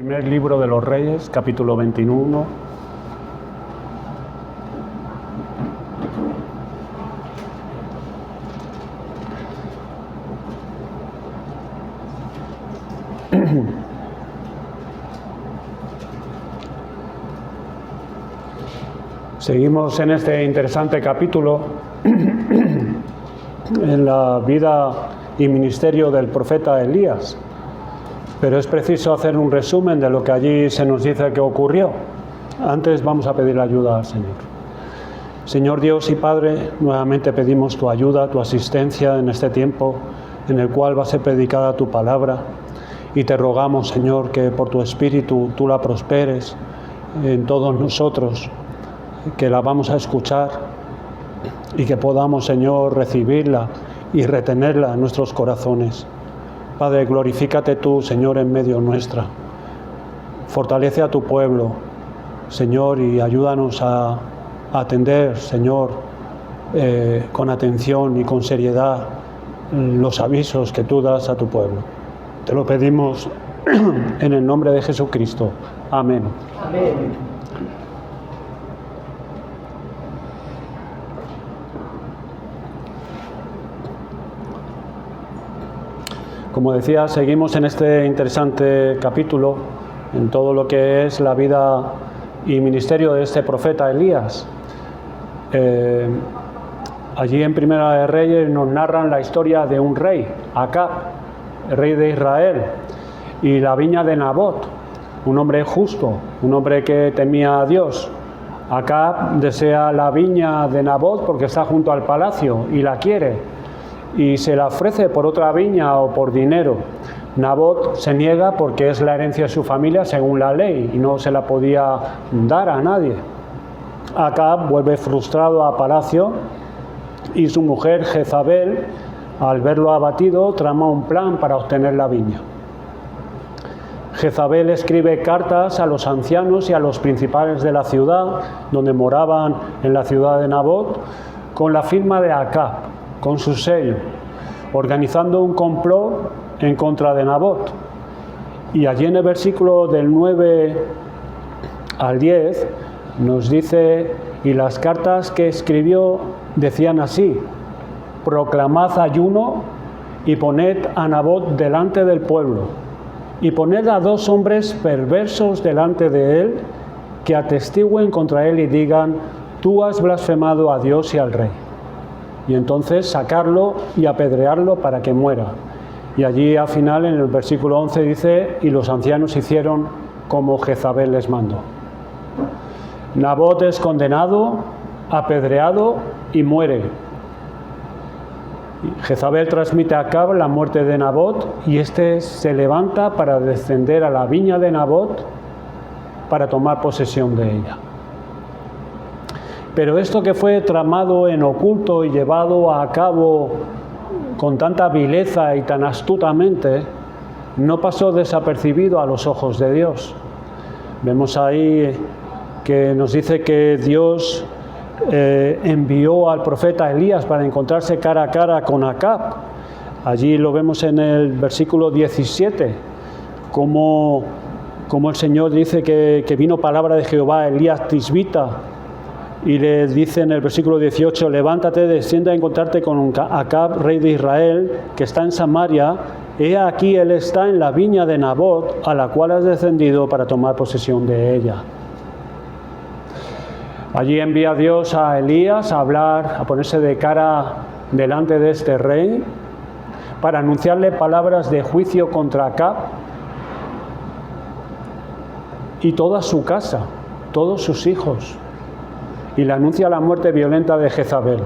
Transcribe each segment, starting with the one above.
Primer libro de los Reyes, capítulo 21. Seguimos en este interesante capítulo en la vida y ministerio del profeta Elías. Pero es preciso hacer un resumen de lo que allí se nos dice que ocurrió. Antes vamos a pedir ayuda al Señor. Señor Dios y Padre, nuevamente pedimos tu ayuda, tu asistencia en este tiempo en el cual va a ser predicada tu palabra. Y te rogamos, Señor, que por tu Espíritu tú la prosperes en todos nosotros, que la vamos a escuchar y que podamos, Señor, recibirla y retenerla en nuestros corazones. Padre, glorifícate tú, Señor, en medio nuestra. Fortalece a tu pueblo, Señor, y ayúdanos a atender, Señor, con atención y con seriedad los avisos que tú das a tu pueblo. Te lo pedimos en el nombre de Jesucristo. Amén. Amén. Como decía, seguimos en este interesante capítulo, en todo lo que es la vida y ministerio de este profeta Elías. Allí en Primera de Reyes nos narran la historia de un rey, Acab, el rey de Israel, y la viña de Nabot, un hombre justo, un hombre que temía a Dios. Acab desea la viña de Nabot porque está junto al palacio y la quiere, y se la ofrece por otra viña o por dinero. Nabot se niega porque es la herencia de su familia según la ley y no se la podía dar a nadie. Acab vuelve frustrado a palacio y su mujer Jezabel, al verlo abatido, trama un plan para obtener la viña. Jezabel escribe cartas a los ancianos y a los principales de la ciudad, donde moraban en la ciudad de Nabot, con la firma de Acab, con su sello, organizando un complot en contra de Nabot. Y allí en el versículo del 9 al 10 nos dice, y las cartas que escribió decían así: proclamad ayuno y poned a Nabot delante del pueblo, y poned a 2 hombres perversos delante de él, que atestigüen contra él y digan: tú has blasfemado a Dios y al rey. Y entonces sacarlo y apedrearlo para que muera. Y allí al final en el versículo 11 dice: y los ancianos hicieron como Jezabel les mandó. Nabot es condenado, apedreado y muere. Jezabel transmite a Acab la muerte de Nabot y éste se levanta para descender a la viña de Nabot para tomar posesión de ella. Pero esto que fue tramado en oculto y llevado a cabo con tanta vileza y tan astutamente, no pasó desapercibido a los ojos de Dios. Vemos ahí que nos dice que Dios envió al profeta Elías para encontrarse cara a cara con Acab. Allí lo vemos en el versículo 17, como el Señor dice que vino palabra de Jehová a Elías Tisbita, y le dice en el versículo 18, levántate, desciende a encontrarte con Acab, rey de Israel, que está en Samaria. He aquí, él está en la viña de Nabot, a la cual has descendido para tomar posesión de ella. Allí envía Dios a Elías a hablar, a ponerse de cara delante de este rey, para anunciarle palabras de juicio contra Acab y toda su casa, todos sus hijos. Y le anuncia la muerte violenta de Jezabel.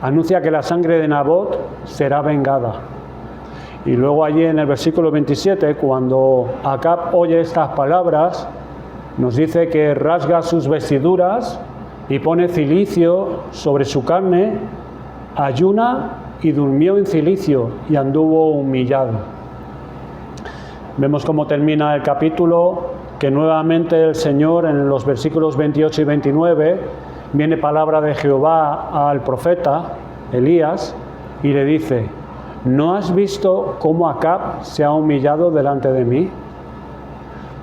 Anuncia que la sangre de Nabot será vengada. Y luego allí en el versículo 27, cuando Acab oye estas palabras, nos dice que rasga sus vestiduras y pone cilicio sobre su carne, ayuna y durmió en cilicio y anduvo humillado. Vemos cómo termina el capítulo, que nuevamente el Señor en los versículos 28 y 29 viene palabra de Jehová al profeta Elías y le dice: ¿no has visto cómo Acab se ha humillado delante de mí?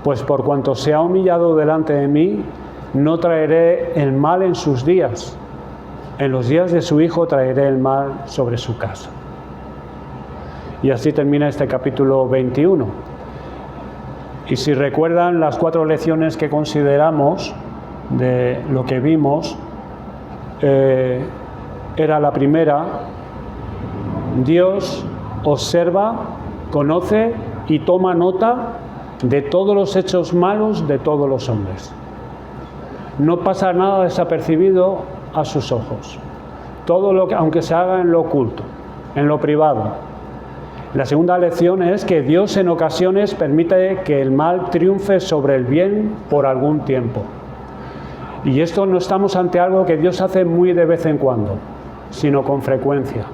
Pues por cuanto se ha humillado delante de mí, no traeré el mal en sus días. En los días de su hijo traeré el mal sobre su casa. Y así termina este capítulo 21. Y si recuerdan las 4 lecciones que consideramos de lo que vimos, era la primera: Dios observa, conoce y toma nota de todos los hechos malos de todos los hombres. No pasa nada desapercibido a sus ojos. Todo lo que, aunque se haga en lo oculto, en lo privado. La segunda lección es que Dios en ocasiones permite que el mal triunfe sobre el bien por algún tiempo. Y esto no estamos ante algo que Dios hace muy de vez en cuando, sino con frecuencia.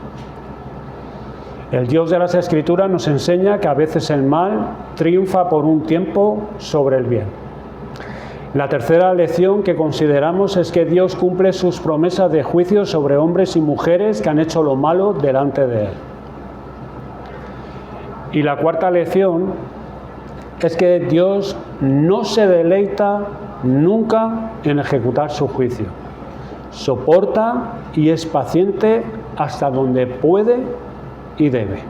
El Dios de las Escrituras nos enseña que a veces el mal triunfa por un tiempo sobre el bien. La tercera lección que consideramos es que Dios cumple sus promesas de juicio sobre hombres y mujeres que han hecho lo malo delante de Él. Y la cuarta lección es que Dios no se deleita nunca en ejecutar su juicio. Soporta y es paciente hasta donde puede y debe.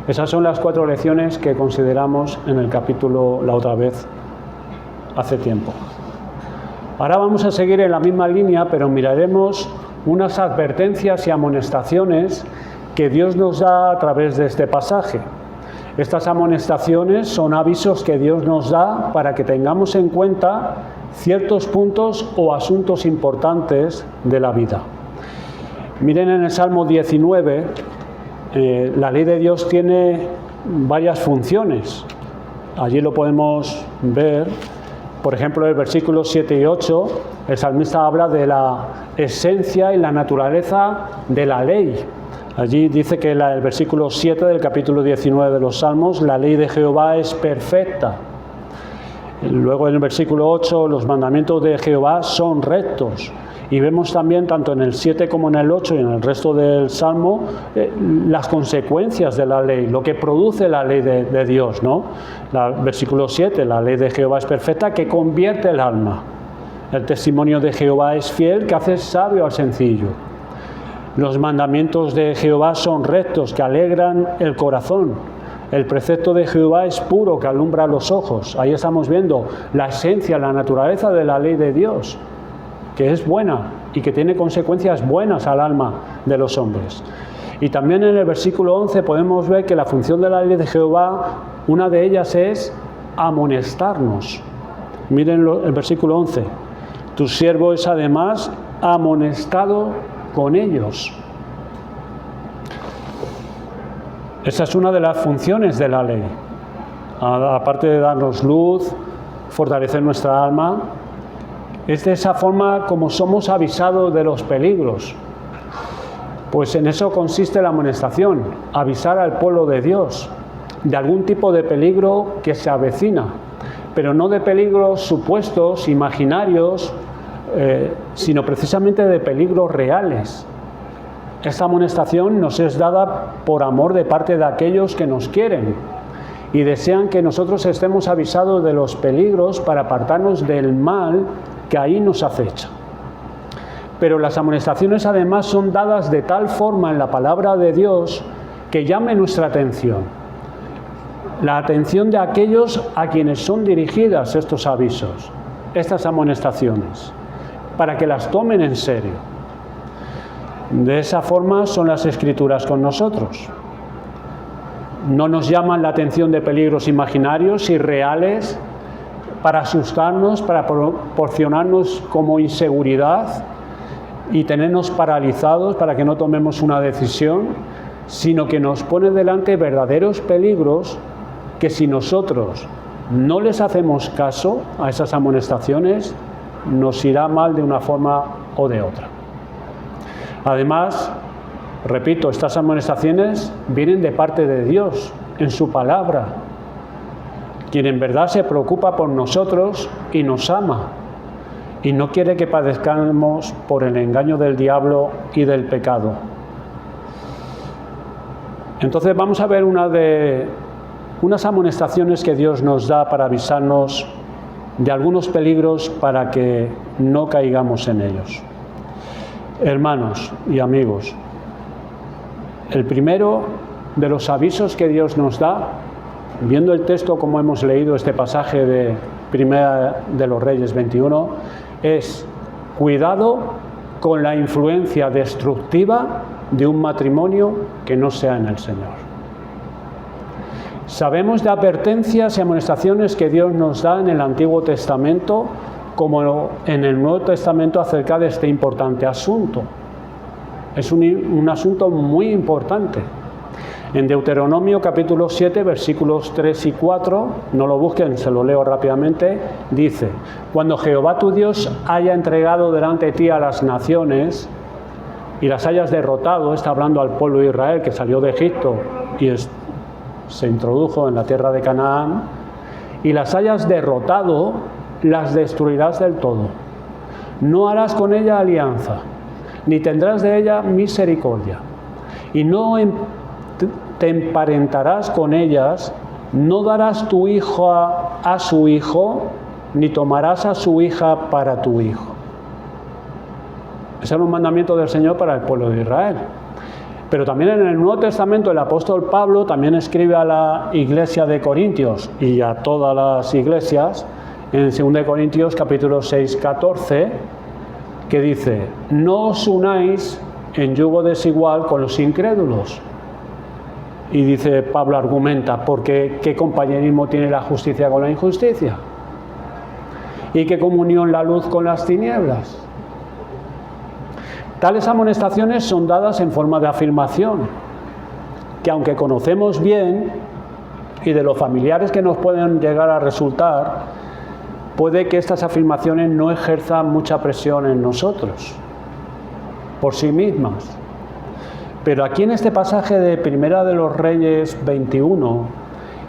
Esas son las 4 lecciones que consideramos en el capítulo la otra vez, hace tiempo. Ahora vamos a seguir en la misma línea, pero miraremos unas advertencias y amonestaciones que Dios nos da a través de este pasaje. Estas amonestaciones son avisos que Dios nos da para que tengamos en cuenta ciertos puntos o asuntos importantes de la vida. Miren en el Salmo 19, la ley de Dios tiene varias funciones. Allí lo podemos ver. Por ejemplo, en el versículo 7 y 8, el salmista habla de la esencia y la naturaleza de la ley. Allí dice que el versículo 7 del capítulo 19 de los Salmos, la ley de Jehová es perfecta. Luego en el versículo 8, los mandamientos de Jehová son rectos. Y vemos también, tanto en el 7 como en el 8 y en el resto del Salmo, las consecuencias de la ley, lo que produce la ley de Dios, ¿no? Versículo 7, la ley de Jehová es perfecta, que convierte el alma. El testimonio de Jehová es fiel, que hace sabio al sencillo. Los mandamientos de Jehová son rectos, que alegran el corazón. El precepto de Jehová es puro, que alumbra los ojos. Ahí estamos viendo la esencia, la naturaleza de la ley de Dios, que es buena y que tiene consecuencias buenas al alma de los hombres. Y también en el versículo 11 podemos ver que la función de la ley de Jehová, una de ellas es amonestarnos. Miren el versículo 11. Tu siervo es además amonestado con ellos. Esa es una de las funciones de la ley. Aparte de darnos luz, fortalecer nuestra alma, es de esa forma como somos avisados de los peligros. Pues en eso consiste la amonestación, avisar al pueblo de Dios de algún tipo de peligro que se avecina, pero no de peligros supuestos, imaginarios, sino precisamente de peligros reales. Esta amonestación nos es dada por amor de parte de aquellos que nos quieren y desean que nosotros estemos avisados de los peligros para apartarnos del mal que ahí nos acecha. Pero las amonestaciones además son dadas de tal forma en la palabra de Dios que llame nuestra atención, la atención de aquellos a quienes son dirigidas estos avisos, estas amonestaciones, para que las tomen en serio. De esa forma son las Escrituras con nosotros. No nos llaman la atención de peligros imaginarios y reales para asustarnos, para proporcionarnos como inseguridad y tenernos paralizados para que no tomemos una decisión, sino que nos pone delante verdaderos peligros que si nosotros no les hacemos caso a esas amonestaciones, nos irá mal de una forma o de otra. Además, repito, estas amonestaciones vienen de parte de Dios, en su palabra, quien en verdad se preocupa por nosotros y nos ama, y no quiere que padezcamos por el engaño del diablo y del pecado. Entonces vamos a ver una unas amonestaciones que Dios nos da para avisarnos de algunos peligros para que no caigamos en ellos. Hermanos y amigos, el primero de los avisos que Dios nos da, viendo el texto como hemos leído este pasaje de Primera de los Reyes 21, es cuidado con la influencia destructiva de un matrimonio que no sea en el Señor. Sabemos de advertencias y amonestaciones que Dios nos da en el Antiguo Testamento como en el Nuevo Testamento acerca de este importante asunto. Es un asunto muy importante. En Deuteronomio capítulo 7, versículos 3 y 4, no lo busquen, se lo leo rápidamente, dice: cuando Jehová tu Dios haya entregado delante de ti a las naciones y las hayas derrotado, está hablando al pueblo de Israel que salió de Egipto y se introdujo en la tierra de Canaán, y las hayas derrotado, las destruirás del todo. No harás con ella alianza, ni tendrás de ella misericordia, y no te emparentarás con ellas, no darás tu hijo a su hijo, ni tomarás a su hija para tu hijo. Ese era un mandamiento del Señor para el pueblo de Israel. Pero también en el Nuevo Testamento el apóstol Pablo también escribe a la iglesia de Corintios y a todas las iglesias, en 2 Corintios capítulo 6, 14, que dice: no os unáis en yugo desigual con los incrédulos. Y dice Pablo, argumenta, porque ¿qué compañerismo tiene la justicia con la injusticia? ¿Y qué comunión la luz con las tinieblas? Tales amonestaciones son dadas en forma de afirmación, que aunque conocemos bien y de los familiares que nos pueden llegar a resultar, puede que estas afirmaciones no ejerzan mucha presión en nosotros, por sí mismas. Pero aquí en este pasaje de Primera de los Reyes 21,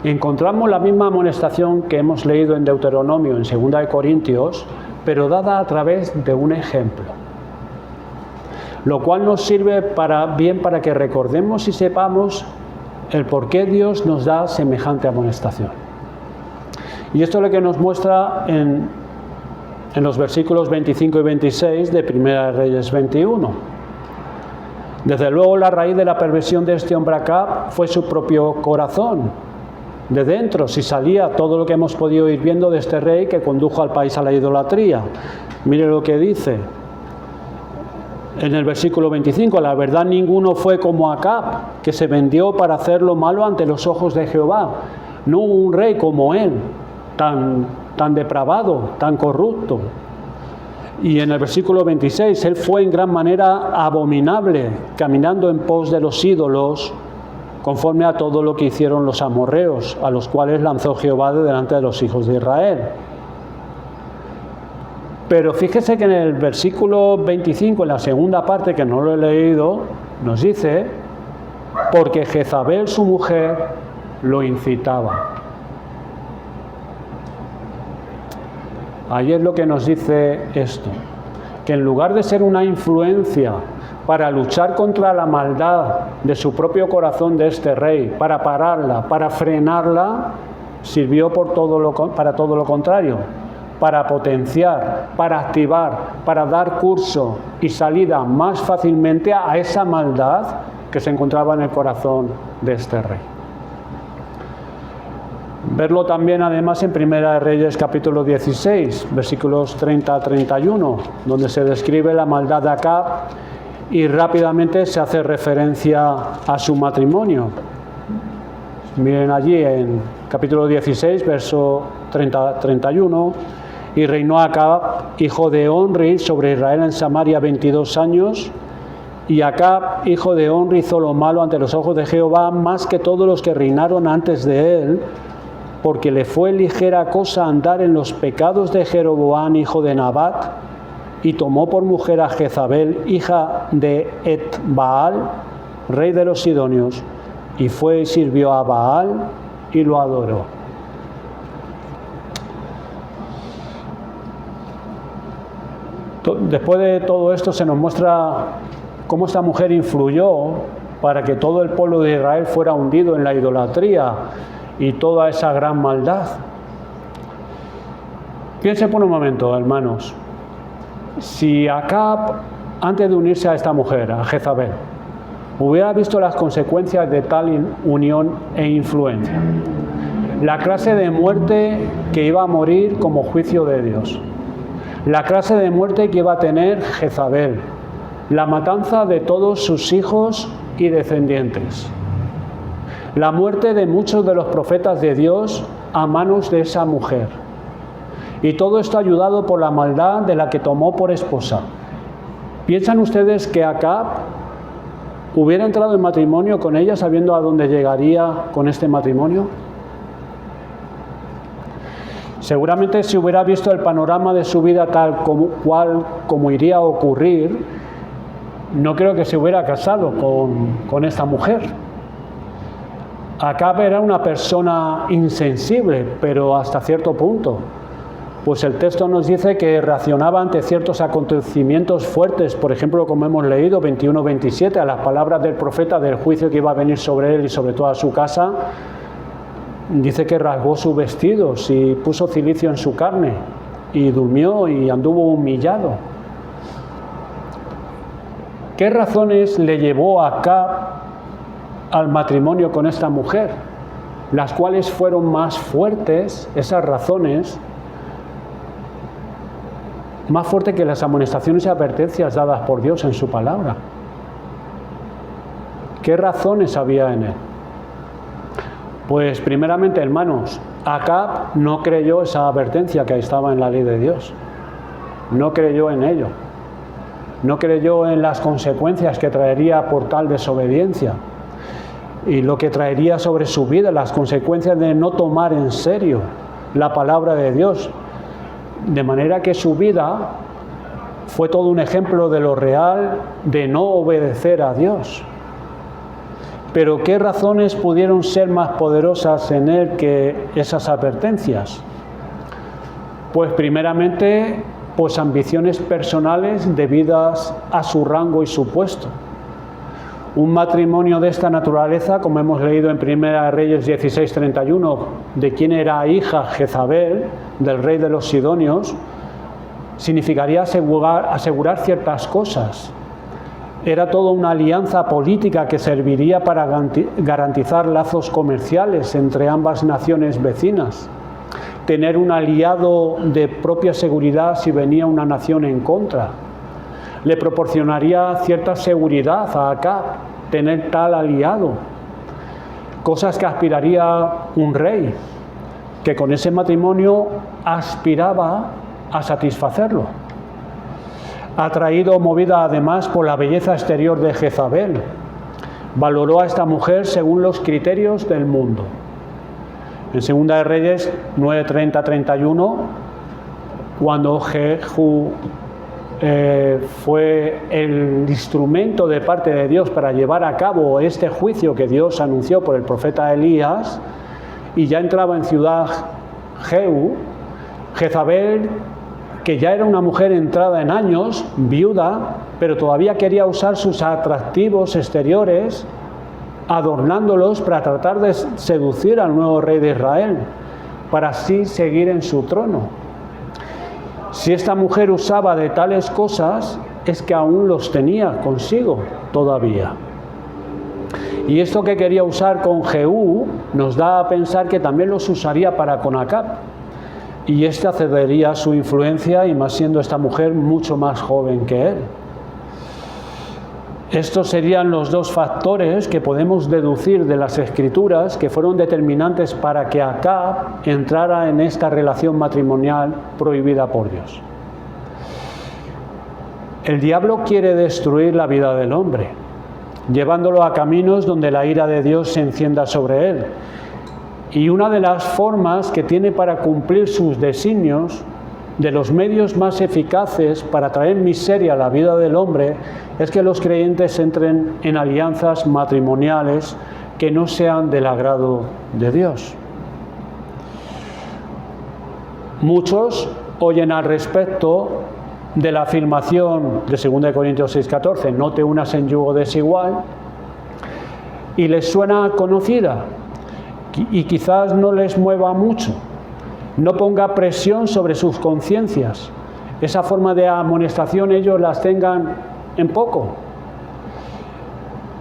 encontramos la misma amonestación que hemos leído en Deuteronomio, en 2 de Corintios, pero dada a través de un ejemplo. Lo cual nos sirve para que recordemos y sepamos el por qué Dios nos da semejante amonestación. Y esto es lo que nos muestra en los versículos 25 y 26 de Primera de Reyes 21. Desde luego la raíz de la perversión de este hombre Acab fue su propio corazón. De dentro, si salía todo lo que hemos podido ir viendo de este rey que condujo al país a la idolatría. Mire lo que dice en el versículo 25: la verdad ninguno fue como Acab, que se vendió para hacer lo malo ante los ojos de Jehová. No hubo un rey como él, tan depravado, tan corrupto. Y en el versículo 26, él fue en gran manera abominable, caminando en pos de los ídolos, conforme a todo lo que hicieron los amorreos, a los cuales lanzó Jehová de delante de los hijos de Israel. Pero fíjese que en el versículo 25, en la segunda parte, que no lo he leído, nos dice: porque Jezabel, su mujer, lo incitaba. Ahí es lo que nos dice esto, que en lugar de ser una influencia para luchar contra la maldad de su propio corazón de este rey, para pararla, para frenarla, sirvió para todo lo contrario, para potenciar, para activar, para dar curso y salida más fácilmente a esa maldad que se encontraba en el corazón de este rey. Verlo también además en Primera de Reyes capítulo 16, versículos 30 a 31, donde se describe la maldad de Acab y rápidamente se hace referencia a su matrimonio. Miren allí en capítulo 16, verso 30-31, y reinó Acab, hijo de Onri, sobre Israel en Samaria 22 años, y Acab, hijo de Onri, hizo lo malo ante los ojos de Jehová, más que todos los que reinaron antes de él, porque le fue ligera cosa andar en los pecados de Jeroboam, hijo de Nabat, y tomó por mujer a Jezabel, hija de Etbaal, rey de los Sidonios, y fue y sirvió a Baal y lo adoró. Después de todo esto se nos muestra cómo esta mujer influyó para que todo el pueblo de Israel fuera hundido en la idolatría y toda esa gran maldad. Piensen por un momento, hermanos, si Acab, antes de unirse a esta mujer, a Jezabel, hubiera visto las consecuencias de tal unión e influencia, la clase de muerte que iba a morir como juicio de Dios, la clase de muerte que iba a tener Jezabel, la matanza de todos sus hijos y descendientes, la muerte de muchos de los profetas de Dios a manos de esa mujer, y todo esto ayudado por la maldad de la que tomó por esposa. ¿Piensan ustedes que Acab hubiera entrado en matrimonio con ella sabiendo a dónde llegaría con este matrimonio? Seguramente si hubiera visto el panorama de su vida tal como iría a ocurrir, no creo que se hubiera casado con esta mujer. Acab era una persona insensible, pero hasta cierto punto. Pues el texto nos dice que reaccionaba ante ciertos acontecimientos fuertes, por ejemplo, como hemos leído, 21-27, a las palabras del profeta del juicio que iba a venir sobre él y sobre toda su casa. Dice que rasgó sus vestidos y puso cilicio en su carne y durmió y anduvo humillado. ¿Qué razones le llevó a Acab al matrimonio con esta mujer? Las cuales fueron más fuertes, esas razones, más fuerte que las amonestaciones y advertencias dadas por Dios en su palabra. ¿Qué razones había en él? Pues primeramente, hermanos, Acab no creyó esa advertencia que estaba en la ley de Dios. No creyó en ello. No creyó en las consecuencias que traería por tal desobediencia y lo que traería sobre su vida, las consecuencias de no tomar en serio la palabra de Dios. De manera que su vida fue todo un ejemplo de lo real de no obedecer a Dios. Pero ¿qué razones pudieron ser más poderosas en él que esas advertencias? Pues primeramente, pues ambiciones personales debidas a su rango y su puesto. Un matrimonio de esta naturaleza, como hemos leído en 1 Reyes 16:31, de quien era hija Jezabel, del rey de los Sidonios, significaría asegurar ciertas cosas. Era toda una alianza política que serviría para garantizar lazos comerciales entre ambas naciones vecinas. Tener un aliado de propia seguridad si venía una nación en contra. Le proporcionaría cierta seguridad a Acab tener tal aliado. Cosas que aspiraría un rey, que con ese matrimonio aspiraba a satisfacerlo. Atraído o movida además por la belleza exterior de Jezabel, valoró a esta mujer según los criterios del mundo. En 2 de Reyes 9:30-31, cuando Jehú fue el instrumento de parte de Dios para llevar a cabo este juicio que Dios anunció por el profeta Elías, y ya entraba en ciudad Jehú, Jezabel, que ya era una mujer entrada en años, viuda, pero todavía quería usar sus atractivos exteriores, adornándolos para tratar de seducir al nuevo rey de Israel, para así seguir en su trono. Si esta mujer usaba de tales cosas, es que aún los tenía consigo todavía. Y esto que quería usar con Jehú nos da a pensar que también los usaría para con Acab. Y éste accedería a su influencia, y más siendo esta mujer mucho más joven que él. Estos serían los dos factores que podemos deducir de las Escrituras que fueron determinantes para que Acab entrara en esta relación matrimonial prohibida por Dios. El diablo quiere destruir la vida del hombre, llevándolo a caminos donde la ira de Dios se encienda sobre él. Y una de las formas que tiene para cumplir sus designios, de los medios más eficaces para traer miseria a la vida del hombre, es que los creyentes entren en alianzas matrimoniales que no sean del agrado de Dios. Muchos oyen al respecto de la afirmación de 2 Corintios 6:14, no te unas en yugo desigual, y les suena conocida. y quizás no les mueva mucho, no ponga presión sobre sus conciencias. Esa forma de amonestación ellos las tengan en poco.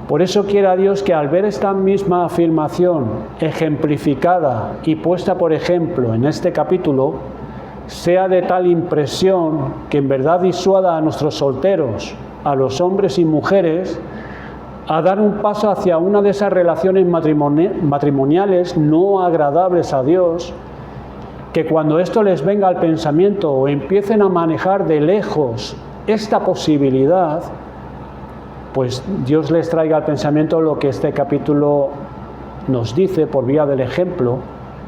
Por eso quiera Dios que al ver esta misma afirmación ejemplificada y puesta por ejemplo en este capítulo, sea de tal impresión que en verdad disuada a nuestros solteros, a los hombres y mujeres, a dar un paso hacia una de esas relaciones matrimoniales no agradables a Dios, que cuando esto les venga al pensamiento o empiecen a manejar de lejos esta posibilidad, pues Dios les traiga al pensamiento lo que este capítulo nos dice por vía del ejemplo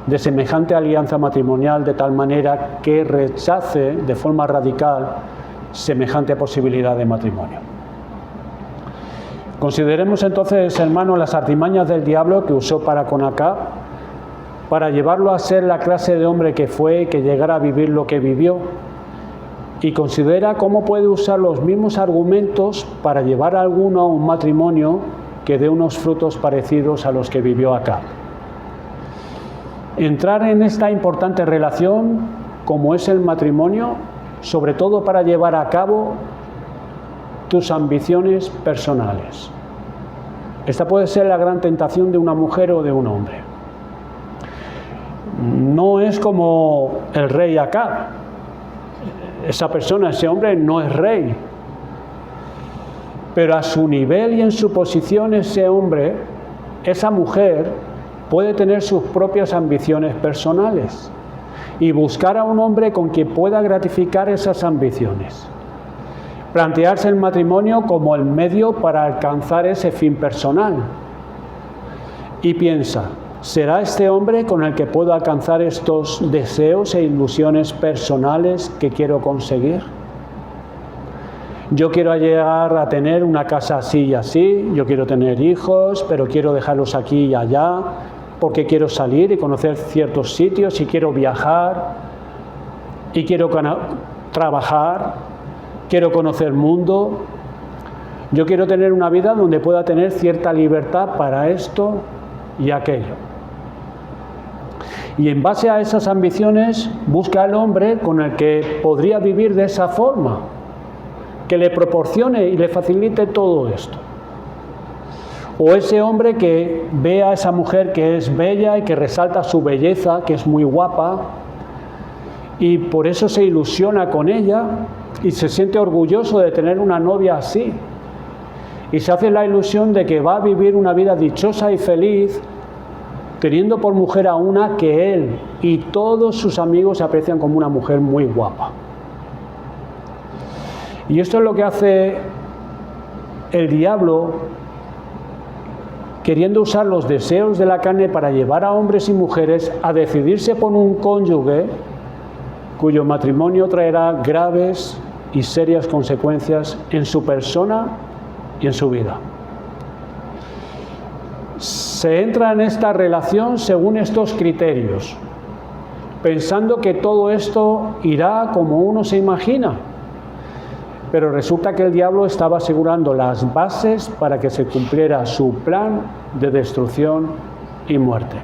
de semejante alianza matrimonial, de tal manera que rechace de forma radical semejante posibilidad de matrimonio. Consideremos entonces, hermanos, las artimañas del diablo que usó para con Acab, para llevarlo a ser la clase de hombre que fue y que llegara a vivir lo que vivió. Y considera cómo puede usar los mismos argumentos para llevar a alguno a un matrimonio que dé unos frutos parecidos a los que vivió Acab. Entrar en esta importante relación, como es el matrimonio, sobre todo para llevar a cabo tus ambiciones personales. Esta puede ser la gran tentación de una mujer o de un hombre. No es como el rey Acab. Esa persona, ese hombre, no es rey. Pero a su nivel y en su posición, ese hombre, esa mujer, puede tener sus propias ambiciones personales y buscar a un hombre con quien pueda gratificar esas ambiciones. Plantearse el matrimonio como el medio para alcanzar ese fin personal. Y piensa, ¿será este hombre con el que puedo alcanzar estos deseos e ilusiones personales que quiero conseguir? Yo quiero llegar a tener una casa así y así, yo quiero tener hijos, pero quiero dejarlos aquí y allá, porque quiero salir y conocer ciertos sitios y quiero viajar y quiero trabajar, quiero conocer el mundo. Yo quiero tener una vida donde pueda tener cierta libertad para esto y aquello. Y en base a esas ambiciones busca al hombre con el que podría vivir de esa forma, que le proporcione y le facilite todo esto. O ese hombre que ve a esa mujer que es bella y que resalta su belleza, que es muy guapa, y por eso se ilusiona con ella y se siente orgulloso de tener una novia así. Y se hace la ilusión de que va a vivir una vida dichosa y feliz, teniendo por mujer a una que él y todos sus amigos aprecian como una mujer muy guapa. Y esto es lo que hace el diablo, queriendo usar los deseos de la carne para llevar a hombres y mujeres a decidirse por un cónyuge cuyo matrimonio traerá graves y serias consecuencias en su persona y en su vida. Se entra en esta relación según estos criterios, pensando que todo esto irá como uno se imagina. Pero resulta que el diablo estaba asegurando las bases para que se cumpliera su plan de destrucción y muerte.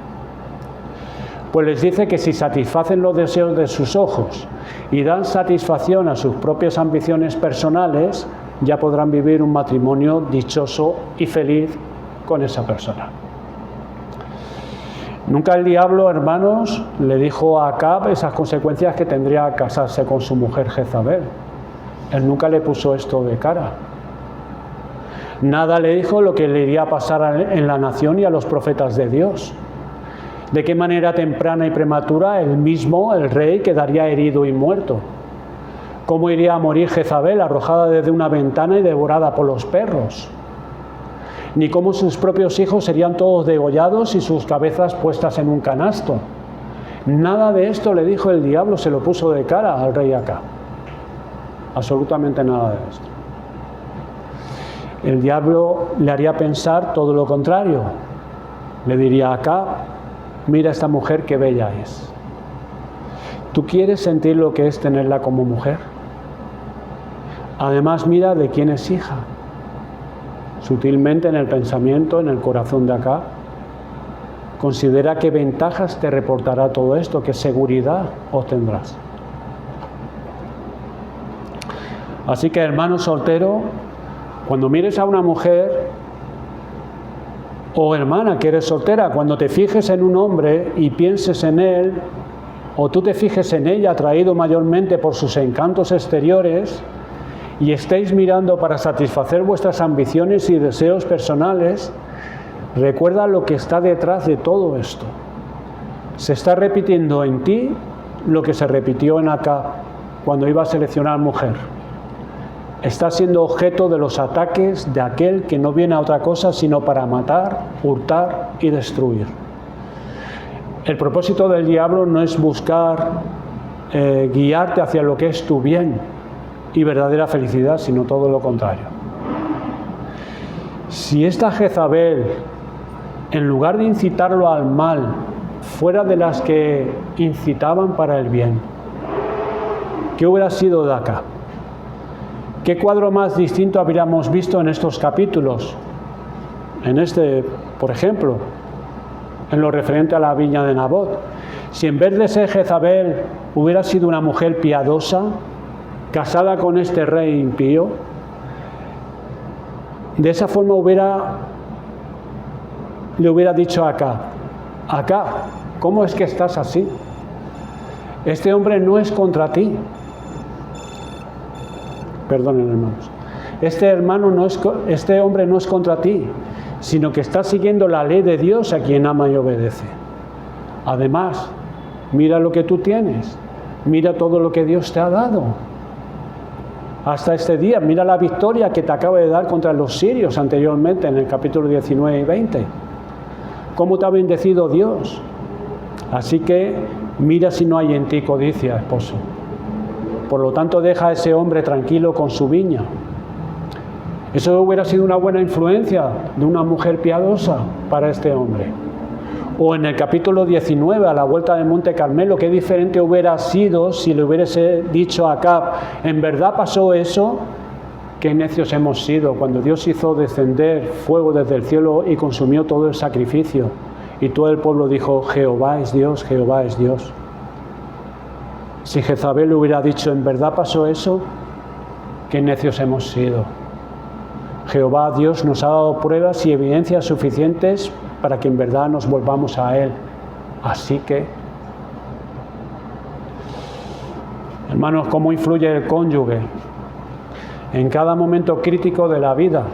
Pues les dice que si satisfacen los deseos de sus ojos y dan satisfacción a sus propias ambiciones personales, ya podrán vivir un matrimonio dichoso y feliz con esa persona. Nunca el diablo, hermanos, le dijo a Acab esas consecuencias que tendría casarse con su mujer Jezabel. Él nunca le puso esto de cara. Nada le dijo lo que le iría a pasar en la nación y a los profetas de Dios. De qué manera temprana y prematura él mismo, el rey, quedaría herido y muerto. Cómo iría a morir Jezabel arrojada desde una ventana y devorada por los perros. Ni cómo sus propios hijos serían todos degollados y sus cabezas puestas en un canasto. Nada de esto le dijo el diablo, se lo puso de cara al rey Acab. Absolutamente nada de esto. El diablo le haría pensar todo lo contrario. Le diría a Acab, mira esta mujer qué bella es. ¿Tú quieres sentir lo que es tenerla como mujer? Además, mira de quién es hija. Sutilmente en el pensamiento, en el corazón de Acab, considera qué ventajas te reportará todo esto, qué seguridad obtendrás. Así que, hermano soltero, cuando mires a una mujer, o hermana que eres soltera, cuando te fijes en un hombre y pienses en él, o tú te fijes en ella atraído mayormente por sus encantos exteriores, y estéis mirando para satisfacer vuestras ambiciones y deseos personales, recuerda lo que está detrás de todo esto. Se está repitiendo en ti lo que se repitió en Acab cuando iba a seleccionar mujer. Está siendo objeto de los ataques de aquel que no viene a otra cosa sino para matar, hurtar y destruir. El propósito del diablo no es buscar guiarte hacia lo que es tu bien y verdadera felicidad, sino todo lo contrario. Si esta Jezabel, en lugar de incitarlo al mal, fuera de las que incitaban para el bien, ¿qué hubiera sido de Acab? ¿Qué cuadro más distinto habríamos visto en estos capítulos? En este, por ejemplo, en lo referente a la viña de Nabot. Si en vez de ser Jezabel hubiera sido una mujer piadosa, casada con este rey impío, de esa forma le hubiera dicho a Acab, ¿cómo es que estás así? Este hombre no es contra ti. Perdonen, hermanos. Este hombre no es contra ti, sino que está siguiendo la ley de Dios a quien ama y obedece. Además, mira lo que tú tienes, mira todo lo que Dios te ha dado. Hasta este día, mira la victoria que te acaba de dar contra los sirios anteriormente en el capítulo 19 y 20. ¿Cómo te ha bendecido Dios? Así que mira si no hay en ti codicia, esposo. Por lo tanto, deja a ese hombre tranquilo con su viña. Eso hubiera sido una buena influencia de una mujer piadosa para este hombre. O en el capítulo 19, a la vuelta del Monte Carmelo, qué diferente hubiera sido si le hubiese dicho a Acab, ¿en verdad pasó eso? Qué necios hemos sido cuando Dios hizo descender fuego desde el cielo y consumió todo el sacrificio. Y todo el pueblo dijo, Jehová es Dios, Jehová es Dios. Si Jezabel le hubiera dicho, ¿en verdad pasó eso? Qué necios hemos sido. Jehová Dios nos ha dado pruebas y evidencias suficientes para que en verdad nos volvamos a Él. Así que, hermanos, ¿cómo influye el cónyuge en cada momento crítico de la vida,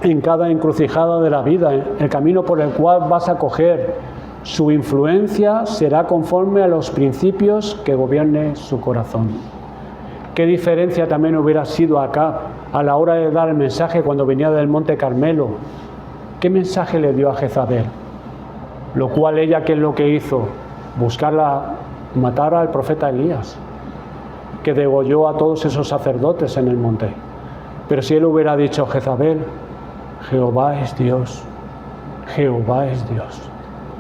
en cada encrucijada de la vida, el camino por el cual vas a coger? Su influencia será conforme a los principios que gobierne su corazón. ¿Qué diferencia también hubiera sido acá a la hora de dar el mensaje cuando venía del Monte Carmelo? ¿Qué mensaje le dio a Jezabel? Lo cual ella, ¿qué es lo que hizo? Matar al profeta Elías, que degolló a todos esos sacerdotes en el monte. Pero si él hubiera dicho, Jezabel, Jehová es Dios, Jehová es Dios,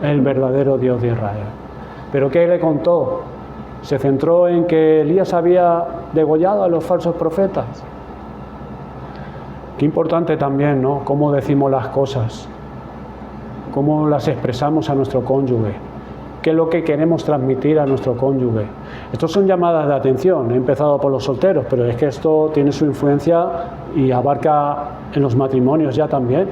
el verdadero Dios de Israel. ¿Pero qué le contó? Se centró en que Elías había degollado a los falsos profetas. Qué importante también, ¿no? Cómo decimos las cosas, cómo las expresamos a nuestro cónyuge, qué es lo que queremos transmitir a nuestro cónyuge. Estos son llamadas de atención. He empezado por los solteros, pero es que esto tiene su influencia y abarca en los matrimonios ya también.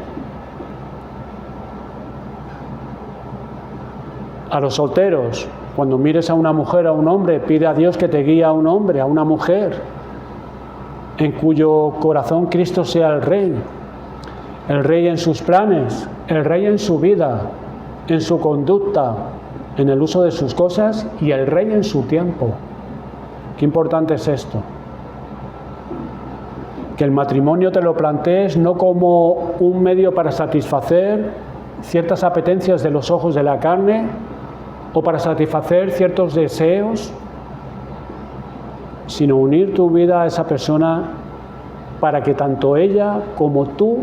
A los solteros, cuando mires a una mujer o a un hombre, pide a Dios que te guíe a un hombre, a una mujer, en cuyo corazón Cristo sea el Rey en sus planes, el Rey en su vida, en su conducta, en el uso de sus cosas y el Rey en su tiempo. Qué importante es esto. Que el matrimonio te lo plantees no como un medio para satisfacer ciertas apetencias de los ojos de la carne o para satisfacer ciertos deseos, sino unir tu vida a esa persona para que tanto ella como tú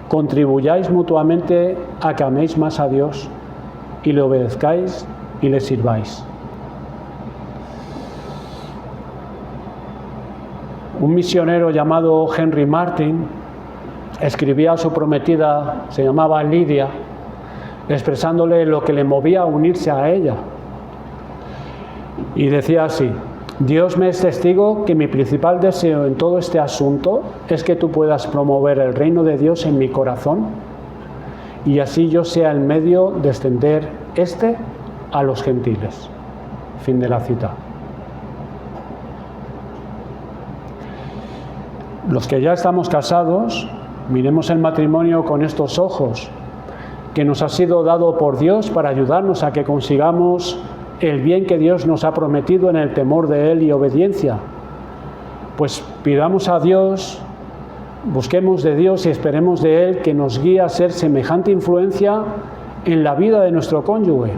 contribuyáis mutuamente a que améis más a Dios y le obedezcáis y le sirváis. Un misionero llamado Henry Martin escribía a su prometida, se llamaba Lidia, expresándole lo que le movía a unirse a ella. Y decía así: Dios me es testigo que mi principal deseo en todo este asunto es que tú puedas promover el reino de Dios en mi corazón y así yo sea el medio de extender a los gentiles. Fin de la cita. Los que ya estamos casados, miremos el matrimonio con estos ojos, que nos ha sido dado por Dios para ayudarnos a que consigamos el bien que Dios nos ha prometido en el temor de Él y obediencia. Pues pidamos a Dios, busquemos de Dios y esperemos de Él que nos guíe a ser semejante influencia en la vida de nuestro cónyuge,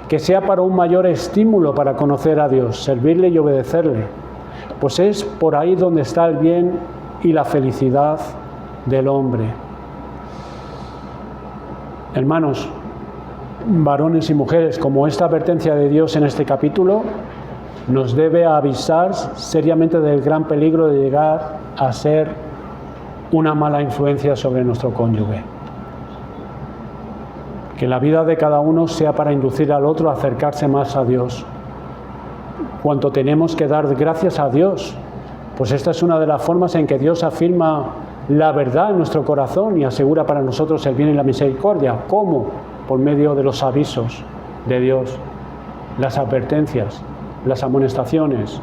que sea para un mayor estímulo para conocer a Dios, servirle y obedecerle, pues es por ahí donde está el bien y la felicidad del hombre. Hermanos, varones y mujeres, como esta advertencia de Dios en este capítulo nos debe avisar seriamente del gran peligro de llegar a ser una mala influencia sobre nuestro cónyuge. Que la vida de cada uno sea para inducir al otro a acercarse más a Dios. Cuanto tenemos que dar gracias a Dios, pues esta es una de las formas en que Dios afirma la verdad en nuestro corazón y asegura para nosotros el bien y la misericordia. ¿Cómo? Por medio de los avisos de Dios, las advertencias, las amonestaciones.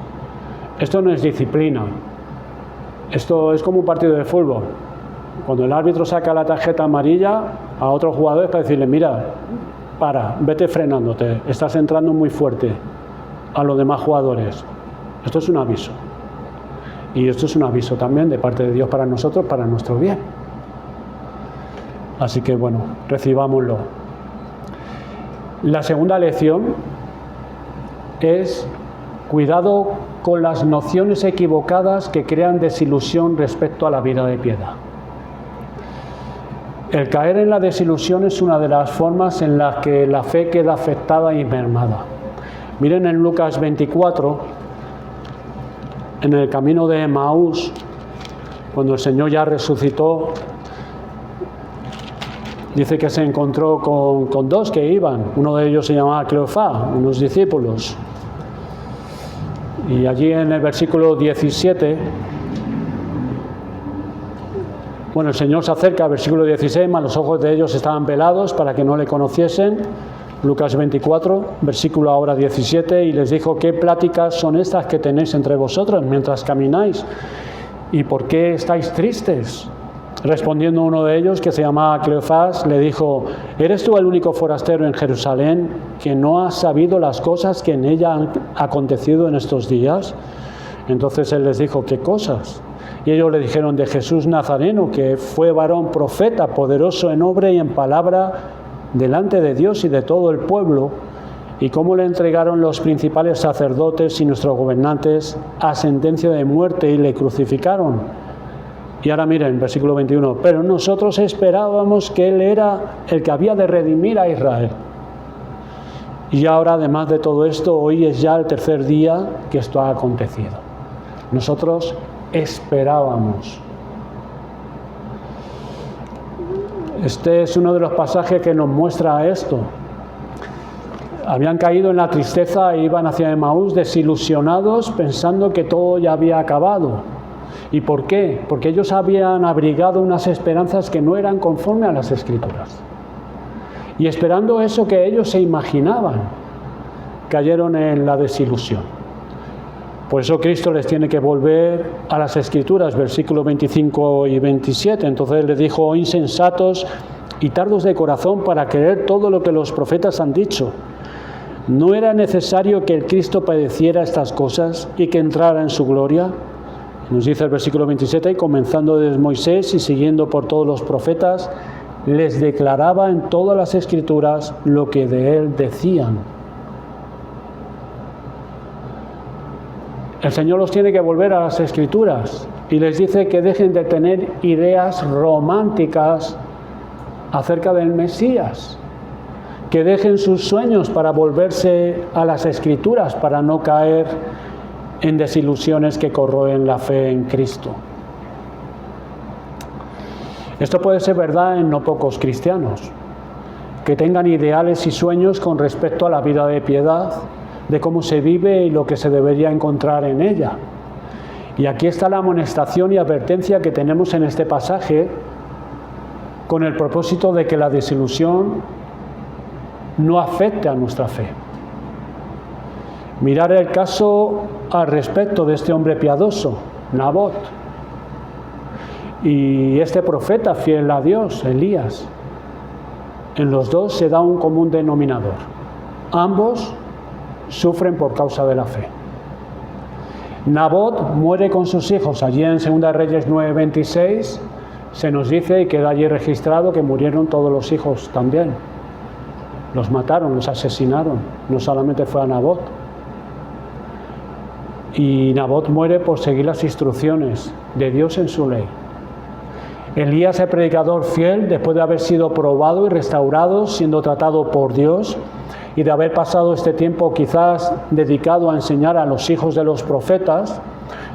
Esto no es disciplina. Esto es como un partido de fútbol. Cuando el árbitro saca la tarjeta amarilla a otros jugadores para decirle: mira, vete frenándote, estás entrando muy fuerte a los demás jugadores. Esto es un aviso. Y esto es un aviso también de parte de Dios para nosotros, para nuestro bien. Así que bueno, recibámoslo. La segunda lección es cuidado con las nociones equivocadas que crean desilusión respecto a la vida de piedad. El caer en la desilusión es una de las formas en las que la fe queda afectada y mermada. Miren en Lucas 24, en el camino de Emaús, cuando el Señor ya resucitó, dice que se encontró con dos que iban. Uno de ellos se llamaba Cleofás, unos discípulos. Y allí en el versículo 17, bueno, el Señor se acerca al versículo 16, mas los ojos de ellos estaban velados para que no le conociesen. Lucas 24, versículo ahora 17, y les dijo: ¿qué pláticas son estas que tenéis entre vosotros mientras camináis? ¿Y por qué estáis tristes? Respondiendo uno de ellos, que se llamaba Cleofás, le dijo: ¿eres tú el único forastero en Jerusalén que no has sabido las cosas que en ella han acontecido en estos días? Entonces él les dijo: ¿qué cosas? Y ellos le dijeron: de Jesús Nazareno, que fue varón profeta, poderoso en obra y en palabra delante de Dios y de todo el pueblo, y cómo le entregaron los principales sacerdotes y nuestros gobernantes a sentencia de muerte y le crucificaron. Y ahora miren, versículo 21, pero nosotros esperábamos que Él era el que había de redimir a Israel. Y ahora, además de todo esto, hoy es ya el tercer día que esto ha acontecido. Nosotros esperábamos. Este es uno de los pasajes que nos muestra esto. Habían caído en la tristeza e iban hacia Emaús desilusionados, pensando que todo ya había acabado. ¿Y por qué? Porque ellos habían abrigado unas esperanzas que no eran conforme a las Escrituras. Y esperando eso que ellos se imaginaban, cayeron en la desilusión. Por eso Cristo les tiene que volver a las Escrituras, versículos 25 y 27. Entonces les dijo: oh insensatos y tardos de corazón para creer todo lo que los profetas han dicho. ¿No era necesario que el Cristo padeciera estas cosas y que entrara en su gloria? Nos dice el versículo 27, y comenzando desde Moisés y siguiendo por todos los profetas, les declaraba en todas las Escrituras lo que de él decían. El Señor los tiene que volver a las Escrituras y les dice que dejen de tener ideas románticas acerca del Mesías, que dejen sus sueños para volverse a las Escrituras, para no caer en desilusiones que corroen la fe en Cristo. Esto puede ser verdad en no pocos cristianos, que tengan ideales y sueños con respecto a la vida de piedad, de cómo se vive y lo que se debería encontrar en ella. Y aquí está la amonestación y advertencia que tenemos en este pasaje, con el propósito de que la desilusión no afecte a nuestra fe. Mirar el caso al respecto de este hombre piadoso, Nabot, y este profeta fiel a Dios, Elías. En los dos se da un común denominador. Ambos sufren por causa de la fe. Nabot muere con sus hijos. Allí en 2 Reyes 9:26 se nos dice, y queda allí registrado, que murieron todos los hijos también. Los mataron, los asesinaron. No solamente fue a Nabot. Y Nabot muere por seguir las instrucciones de Dios en su ley. Elías, el predicador fiel, después de haber sido probado y restaurado, siendo tratado por Dios, y de haber pasado este tiempo quizás dedicado a enseñar a los hijos de los profetas,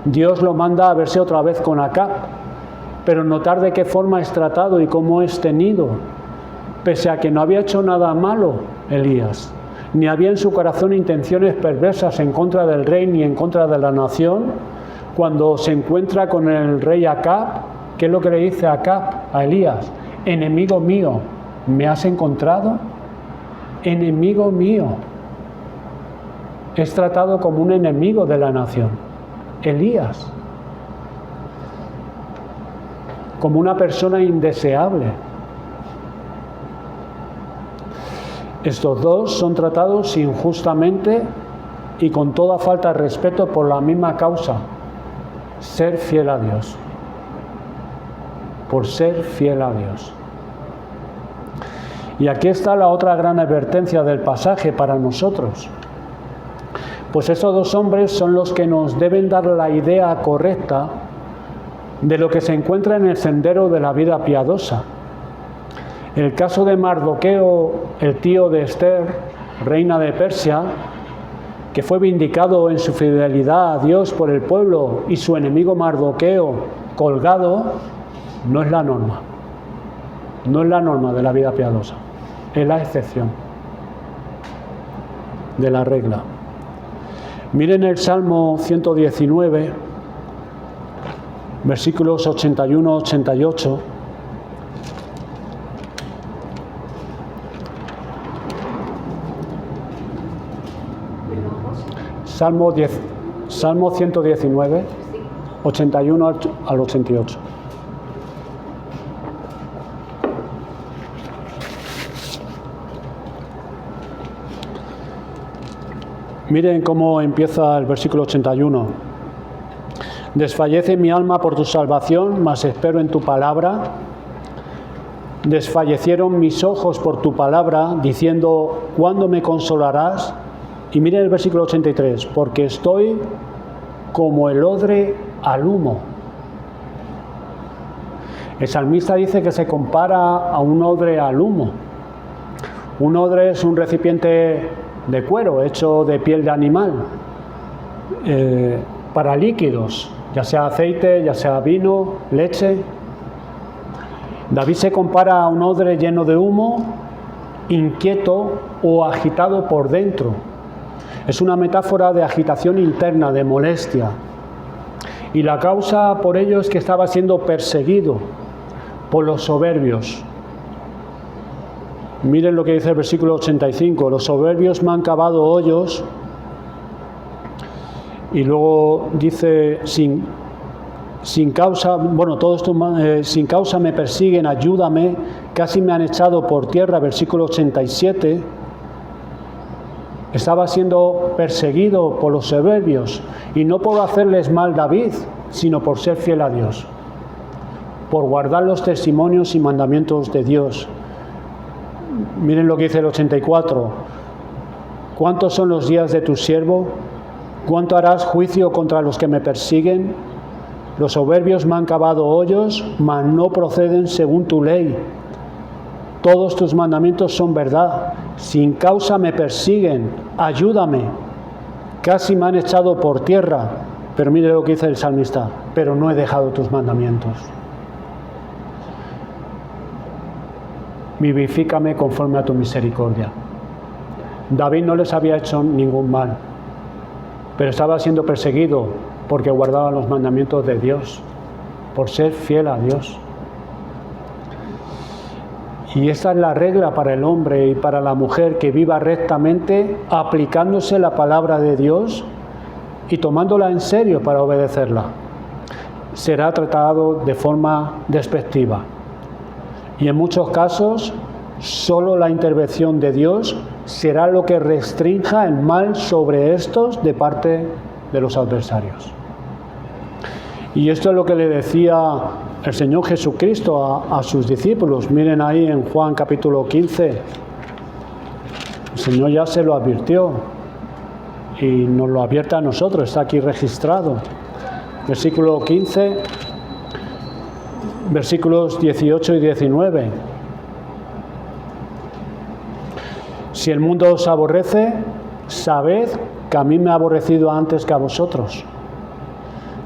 Dios lo manda a verse otra vez con Acab, pero notar de qué forma es tratado y cómo es tenido, pese a que no había hecho nada malo Elías, ni había en su corazón intenciones perversas en contra del rey ni en contra de la nación. Cuando se encuentra con el rey Acab, ¿qué es lo que le dice Acab a Elías? Enemigo mío, ¿me has encontrado? Enemigo mío. Es tratado como un enemigo de la nación. Elías, como una persona indeseable. Estos dos son tratados injustamente y con toda falta de respeto por la misma causa, ser fiel a Dios. Por ser fiel a Dios. Y aquí está la otra gran advertencia del pasaje para nosotros. Pues estos dos hombres son los que nos deben dar la idea correcta de lo que se encuentra en el sendero de la vida piadosa. El caso de Mardoqueo, el tío de Esther, reina de Persia, que fue vindicado en su fidelidad a Dios por el pueblo, y su enemigo Mardoqueo colgado, no es la norma. No es la norma de la vida piadosa. Es la excepción de la regla. Miren el Salmo 119, versículos 81-88. Salmo 119, 81 al 88. Miren cómo empieza el versículo 81. Desfallece mi alma por tu salvación, mas espero en tu palabra. Desfallecieron mis ojos por tu palabra, diciendo, ¿cuándo me consolarás? Y miren el versículo 83, porque estoy como el odre al humo. El salmista dice que se compara a un odre al humo. Un odre es un recipiente de cuero hecho de piel de animal para líquidos, ya sea aceite, ya sea vino, leche. David se compara a un odre lleno de humo, inquieto o agitado por dentro. Es una metáfora de agitación interna, de molestia. Y la causa por ello es que estaba siendo perseguido por los soberbios. Miren lo que dice el versículo 85. Los soberbios me han cavado hoyos. Y luego dice, sin causa, sin causa me persiguen, ayúdame. Casi me han echado por tierra. Versículo 87. Estaba siendo perseguido por los soberbios. Y no por hacerles mal David, sino por ser fiel a Dios. Por guardar los testimonios y mandamientos de Dios. Miren lo que dice el 84. ¿Cuántos son los días de tu siervo? ¿Cuánto harás juicio contra los que me persiguen? Los soberbios me han cavado hoyos, mas no proceden según tu ley. Todos tus mandamientos son verdad. Sin causa me persiguen. Ayúdame. Casi me han echado por tierra. Pero mire lo que dice el salmista. Pero no he dejado tus mandamientos. vivifícame conforme a tu misericordia. David no les había hecho ningún mal, pero estaba siendo perseguido porque guardaba los mandamientos de Dios, por ser fiel a Dios. Y esta es la regla para el hombre y para la mujer, que viva rectamente aplicándose la palabra de Dios y tomándola en serio para obedecerla. Será tratado de forma despectiva. Y en muchos casos, solo la intervención de Dios será lo que restrinja el mal sobre estos de parte de los adversarios. Y esto es lo que le decía el Señor Jesucristo a sus discípulos. Miren ahí en Juan capítulo 15. El Señor ya se lo advirtió y nos lo advierte a nosotros, está aquí registrado. Versículo 15, versículos 18 y 19. Si el mundo os aborrece, sabed que a mí me ha aborrecido antes que a vosotros.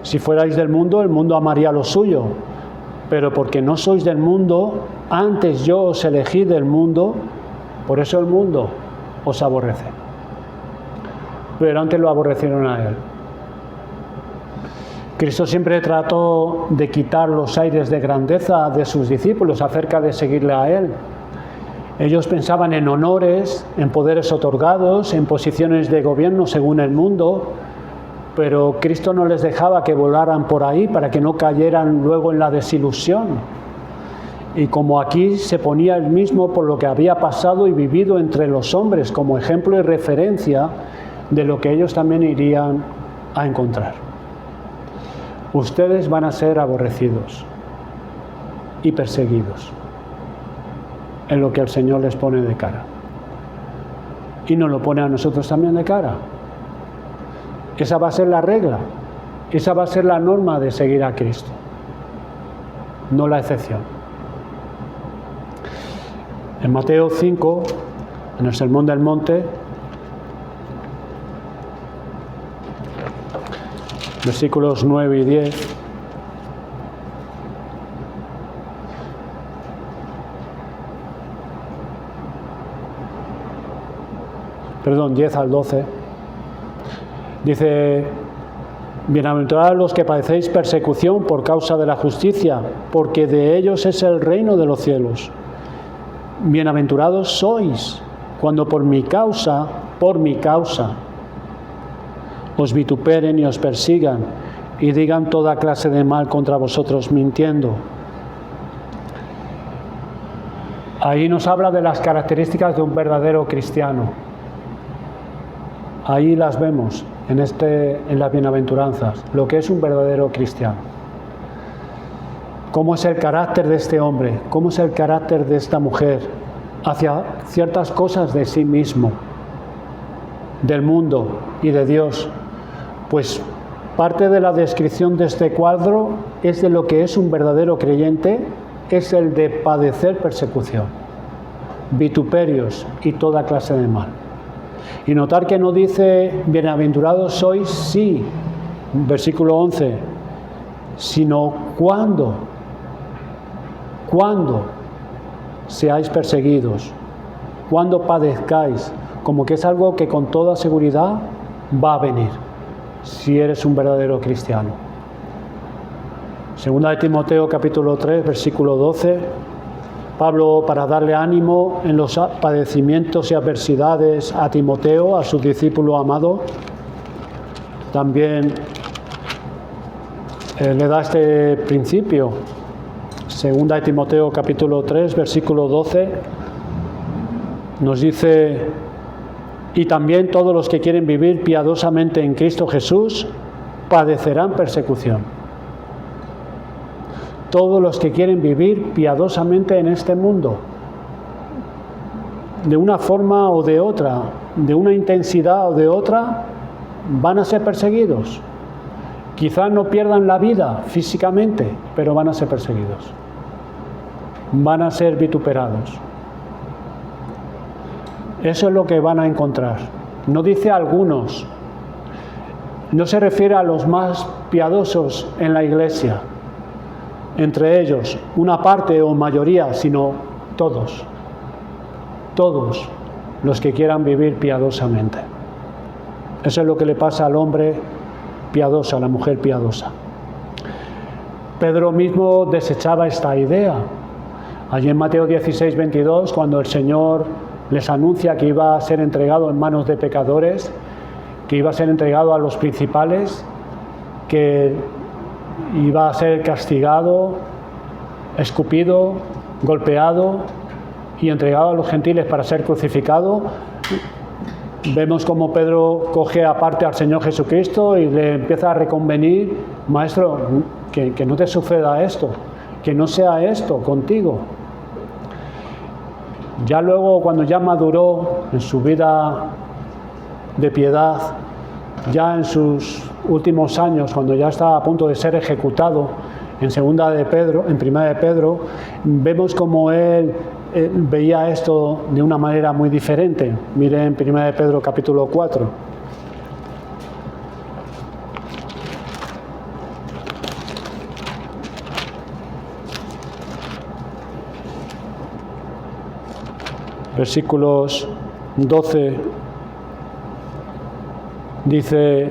Si fuerais del mundo, el mundo amaría lo suyo, pero porque no sois del mundo, antes yo os elegí del mundo, por eso el mundo os aborrece. Pero antes lo aborrecieron a él. Cristo siempre trató de quitar los aires de grandeza de sus discípulos acerca de seguirle a él. Ellos pensaban en honores, en poderes otorgados, en posiciones de gobierno según el mundo, pero Cristo no les dejaba que volaran por ahí para que no cayeran luego en la desilusión. Y como aquí se ponía él mismo por lo que había pasado y vivido entre los hombres como ejemplo y referencia de lo que ellos también irían a encontrar. Ustedes van a ser aborrecidos y perseguidos en lo que el Señor les pone de cara. Y nos lo pone a nosotros también de cara. Esa va a ser la regla, esa va a ser la norma de seguir a Cristo, no la excepción. En Mateo 5, en el Sermón del Monte, versículos 9 y 10, perdón, 10 al 12, dice: bienaventurados los que padecéis persecución por causa de la justicia, porque de ellos es el reino de los cielos. Bienaventurados sois cuando por mi causa, os vituperen y os persigan y digan toda clase de mal contra vosotros mintiendo. Ahí nos habla de las características de un verdadero cristiano. Ahí las vemos en las bienaventuranzas, lo que es un verdadero cristiano. ¿Cómo es el carácter de este hombre? ¿Cómo es el carácter de esta mujer hacia ciertas cosas de sí mismo, del mundo y de Dios? Pues parte de la descripción de este cuadro es de lo que es un verdadero creyente, es el de padecer persecución, vituperios y toda clase de mal. Y notar que no dice bienaventurados sois, sí, versículo 11, sino cuando seáis perseguidos, cuando padezcáis, como que es algo que con toda seguridad va a venir, si eres un verdadero cristiano. Segunda de Timoteo capítulo 3, versículo 12, Pablo, para darle ánimo en los padecimientos y adversidades a Timoteo, a su discípulo amado, también le da este principio. Segunda de Timoteo capítulo 3, versículo 12, nos dice: y también todos los que quieren vivir piadosamente en Cristo Jesús padecerán persecución. Todos los que quieren vivir piadosamente en este mundo, de una forma o de otra, de una intensidad o de otra, van a ser perseguidos. Quizás no pierdan la vida físicamente, pero van a ser perseguidos. Van a ser vituperados. Eso es lo que van a encontrar. No dice algunos. No se refiere a los más piadosos en la iglesia, entre ellos una parte o mayoría, sino todos, todos los que quieran vivir piadosamente. Eso es lo que le pasa al hombre piadoso, a la mujer piadosa. Pedro mismo desechaba esta idea. Allí en Mateo 16, 22, cuando el Señor les anuncia que iba a ser entregado en manos de pecadores, que iba a ser entregado a los principales, que iba a ser castigado, escupido, golpeado y entregado a los gentiles para ser crucificado, vemos como Pedro coge aparte al Señor Jesucristo y le empieza a reconvenir: Maestro, que no te suceda esto, que no sea esto contigo. Ya luego, cuando ya maduró en su vida de piedad, ya en sus últimos años, cuando ya estaba a punto de ser ejecutado, en Primera de Pedro, vemos como él veía esto de una manera muy diferente. Miren en Primera de Pedro capítulo 4. Versículos 12, dice: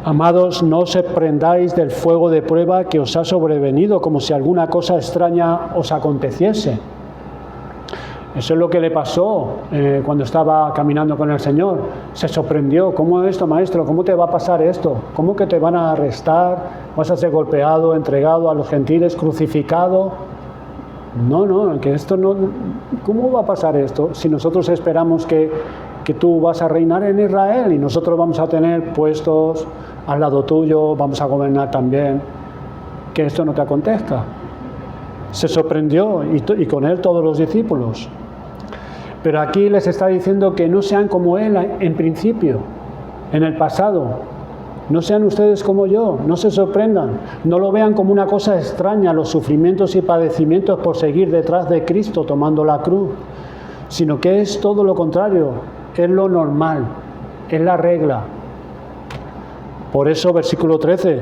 Amados, no os prendáis del fuego de prueba que os ha sobrevenido, como si alguna cosa extraña os aconteciese. Eso es lo que le pasó cuando estaba caminando con el Señor. Se sorprendió: ¿cómo es esto, Maestro? ¿Cómo te va a pasar esto? ¿Cómo que te van a arrestar? ¿Vas a ser golpeado, entregado a los gentiles, crucificado? No, que esto no... ¿Cómo va a pasar esto si nosotros esperamos que tú vas a reinar en Israel y nosotros vamos a tener puestos al lado tuyo, vamos a gobernar también? Que esto no te acontezca. Se sorprendió y con él todos los discípulos. Pero aquí les está diciendo que no sean como él en principio, en el pasado. No sean ustedes como yo, no se sorprendan, no lo vean como una cosa extraña los sufrimientos y padecimientos por seguir detrás de Cristo tomando la cruz, sino que es todo lo contrario, es lo normal, es la regla. Por eso, versículo 13,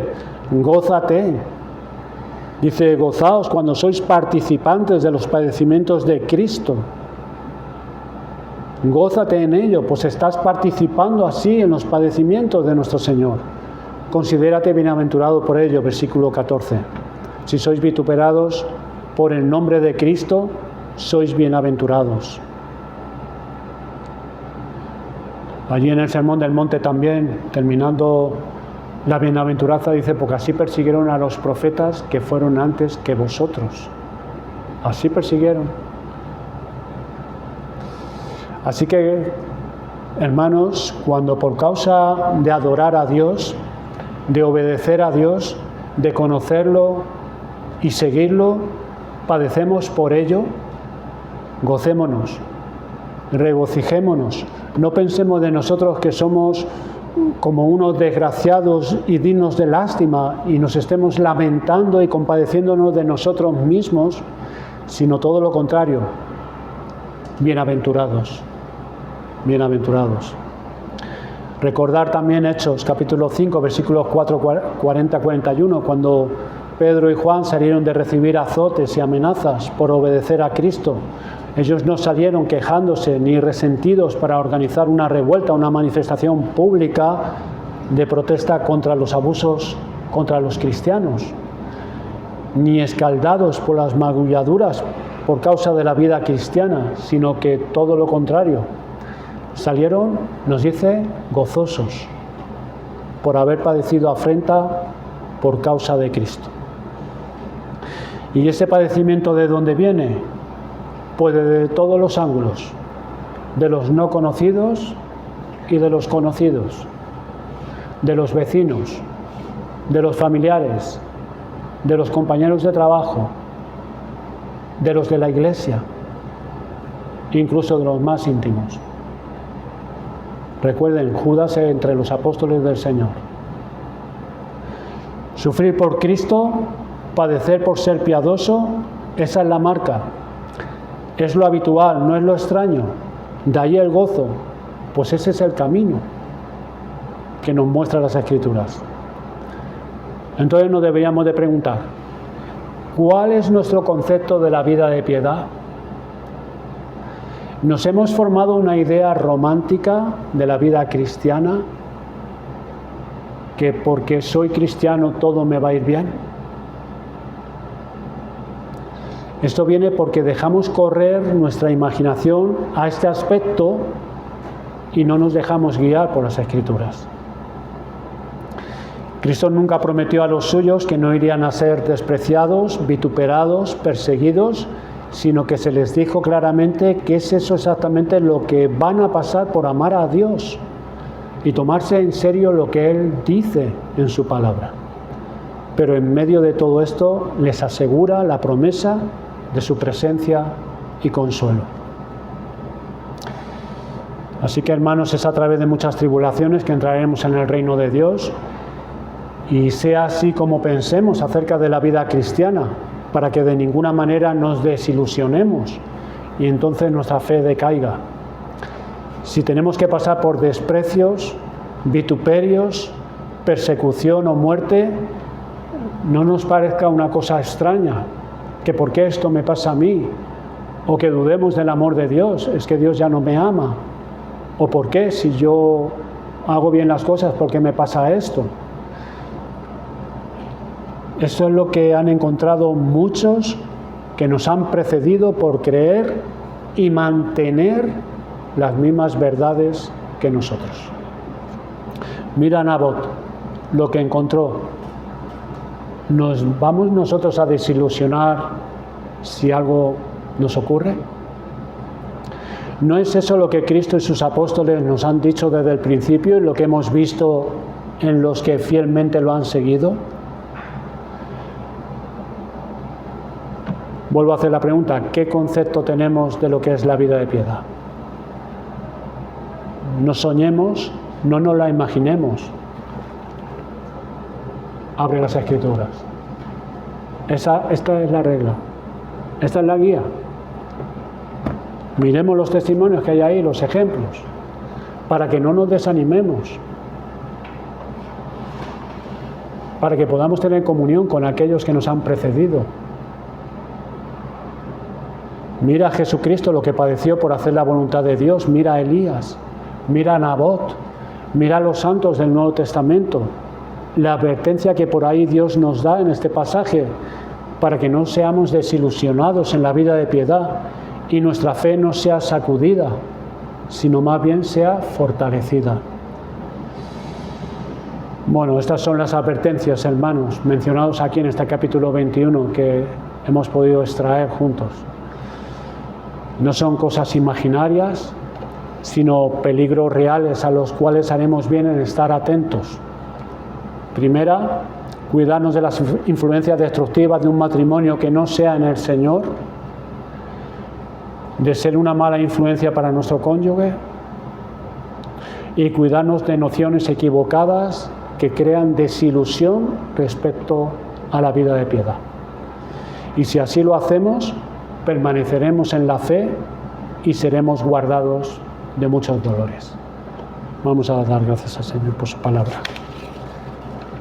gózate. Dice: gozaos cuando sois participantes de los padecimientos de Cristo. Gózate en ello, pues estás participando así en los padecimientos de nuestro Señor. Considérate bienaventurado por ello, versículo 14. Si sois vituperados por el nombre de Cristo, sois bienaventurados. Allí en el Sermón del Monte también, terminando la bienaventuranza, dice: porque así persiguieron a los profetas que fueron antes que vosotros. Así persiguieron. Así que, hermanos, cuando por causa de adorar a Dios, de obedecer a Dios, de conocerlo y seguirlo, padecemos por ello, gocémonos, regocijémonos. No pensemos de nosotros que somos como unos desgraciados y dignos de lástima y nos estemos lamentando y compadeciéndonos de nosotros mismos, sino todo lo contrario. Bienaventurados, bienaventurados. Recordar también Hechos, capítulo 5, versículos 40-41, cuando Pedro y Juan salieron de recibir azotes y amenazas por obedecer a Cristo. Ellos no salieron quejándose ni resentidos para organizar una revuelta, una manifestación pública de protesta contra los abusos contra los cristianos, ni escaldados por las magulladuras por causa de la vida cristiana, sino que todo lo contrario. Salieron, nos dice, gozosos por haber padecido afrenta por causa de Cristo. ¿Y ese padecimiento de dónde viene? Pues de todos los ángulos, de los no conocidos y de los conocidos, de los vecinos, de los familiares, de los compañeros de trabajo, de los de la iglesia, incluso de los más íntimos. Recuerden, Judas entre los apóstoles del Señor. Sufrir por Cristo, padecer por ser piadoso, esa es la marca. Es lo habitual, no es lo extraño. De ahí el gozo, pues ese es el camino que nos muestran las Escrituras. Entonces nos deberíamos de preguntar, ¿cuál es nuestro concepto de la vida de piedad? Nos hemos formado una idea romántica de la vida cristiana, que porque soy cristiano todo me va a ir bien. Esto viene porque dejamos correr nuestra imaginación a este aspecto y no nos dejamos guiar por las Escrituras. Cristo nunca prometió a los suyos que no irían a ser despreciados, vituperados, perseguidos, sino que se les dijo claramente que es eso exactamente lo que van a pasar por amar a Dios y tomarse en serio lo que Él dice en su palabra. Pero en medio de todo esto les asegura la promesa de su presencia y consuelo. Así que, hermanos, es a través de muchas tribulaciones que entraremos en el reino de Dios, y sea así como pensemos acerca de la vida cristiana, para que de ninguna manera nos desilusionemos y entonces nuestra fe decaiga. Si tenemos que pasar por desprecios, vituperios, persecución o muerte, no nos parezca una cosa extraña, que por qué esto me pasa a mí, o que dudemos del amor de Dios, es que Dios ya no me ama, o por qué si yo hago bien las cosas, ¿por qué me pasa esto? Eso es lo que han encontrado muchos que nos han precedido por creer y mantener las mismas verdades que nosotros. Mira Nabot lo que encontró. ¿Nos vamos nosotros a desilusionar si algo nos ocurre? ¿No es eso lo que Cristo y sus apóstoles nos han dicho desde el principio y lo que hemos visto en los que fielmente lo han seguido? Vuelvo a hacer la pregunta, ¿qué concepto tenemos de lo que es la vida de piedad? No soñemos, no nos la imaginemos. Abre las Escrituras. Esta es la regla, esta es la guía. Miremos los testimonios que hay ahí, los ejemplos, para que no nos desanimemos, para que podamos tener comunión con aquellos que nos han precedido. Mira a Jesucristo lo que padeció por hacer la voluntad de Dios. Mira a Elías, mira a Nabot, mira a los santos del Nuevo Testamento. La advertencia que por ahí Dios nos da en este pasaje para que no seamos desilusionados en la vida de piedad y nuestra fe no sea sacudida, sino más bien sea fortalecida. Bueno, estas son las advertencias, hermanos, mencionados aquí en este capítulo 21 que hemos podido extraer juntos. No son cosas imaginarias, sino peligros reales a los cuales haremos bien en estar atentos. Primera, cuidarnos de las influencias destructivas de un matrimonio que no sea en el Señor, de ser una mala influencia para nuestro cónyuge, y cuidarnos de nociones equivocadas que crean desilusión respecto a la vida de piedad. Y si así lo hacemos, permaneceremos en la fe y seremos guardados de muchos dolores. Vamos a dar gracias al Señor por su palabra.